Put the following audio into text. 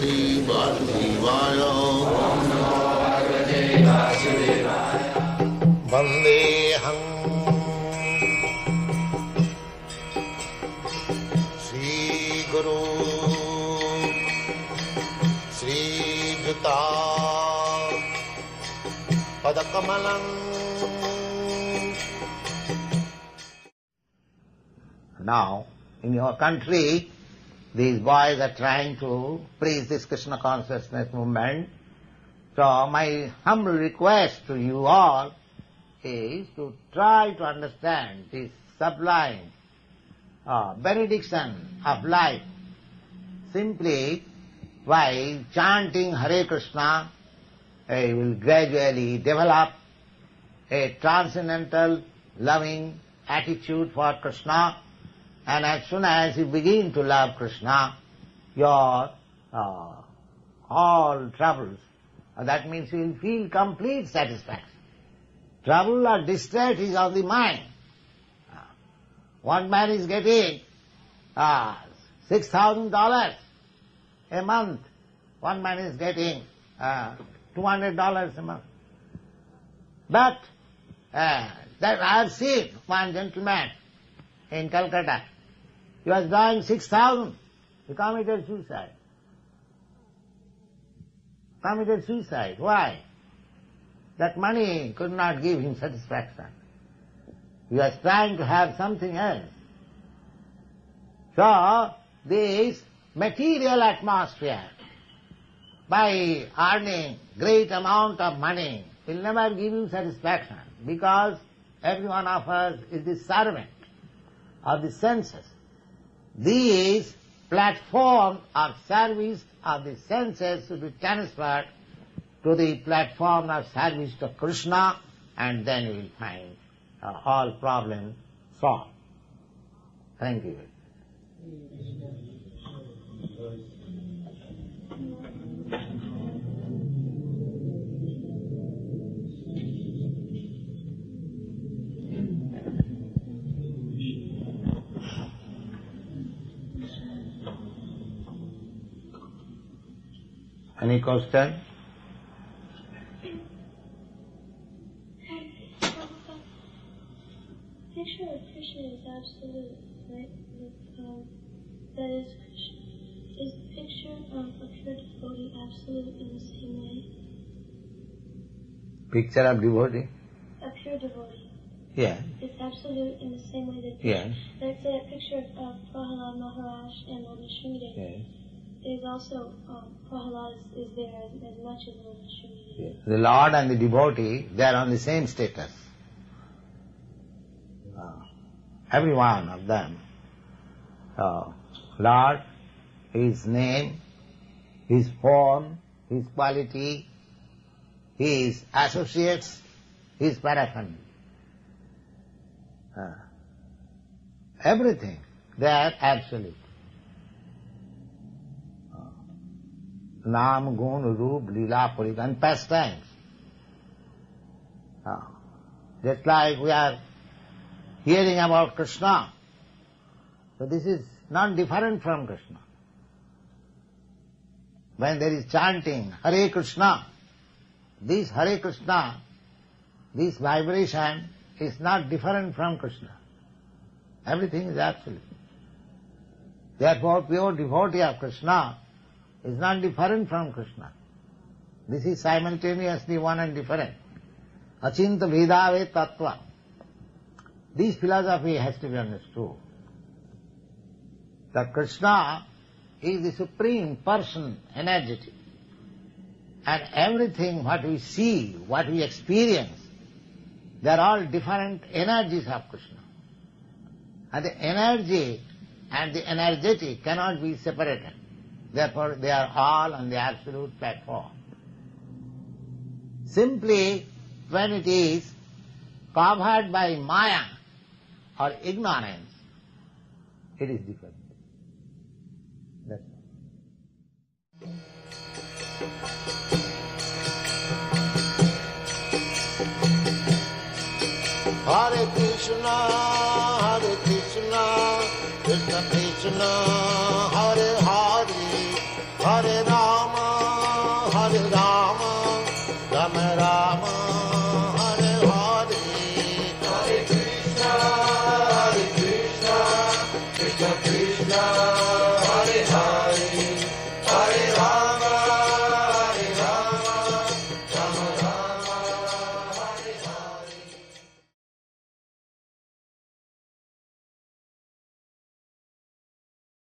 Sri Vasudevaya. Vandeham Sri Guru Sri Juta Padakamalam. Now, in your country, these boys are trying to preach this Krishna consciousness movement. So my humble request to you all is to try to understand this sublime benediction of life simply by chanting Hare Krishna. You will gradually develop a transcendental loving attitude for Krishna, and as soon as you begin to love Krishna, your all troubles, that means you will feel complete satisfaction. Trouble or distress is of the mind. One man is getting $6,000 a month. One man is getting $200 a month. But that I have seen one gentleman in Calcutta. He was drawing 6,000. He committed suicide. Why? That money could not give him satisfaction. He was trying to have something else. So, this material atmosphere, by earning great amount of money, will never give you satisfaction, because every one of us is the servant of the senses. These platform of service of the senses should be transferred to the platform of service to Krishna, and then you will find all problems solved. Thank you. Any question? Picture of Krishna is absolute, right? That is the picture of a pure devotee absolute in the same way? Picture of devotee? A pure devotee. Yeah. It's absolute in the same way that... Yes. Let's say a picture of Prahalad Maharaj and Lord Nrsimhadev. Yes. There's also, Prahalad is there as much as Lord Nrsimhadev. Yes. The Lord and the devotee, they are on the same status. Every one of them. Lord, His name, His form, His quality, His associates, His paraphernalia. Everything, they are absolute. Naam, Gun, Roop, Leela, Purita, and pastimes. Just like we are hearing about Krishna, so this is not different from Krishna. When there is chanting Hare Krishna, this Hare Krishna, this vibration is not different from Krishna. Everything is absolute. Therefore, pure devotee of Krishna is not different from Krishna. This is simultaneously one and different. Achinta Vedave Tattva. This philosophy has to be understood. That Krishna is the supreme person, energetic. And everything what we see, what we experience, they are all different energies of Krishna. And the energy and the energetic cannot be separated. Therefore, they are all on the absolute platform. Simply, when it is covered by Maya or ignorance, it is different. That's all. Hare Krishna, Krishna Krishna,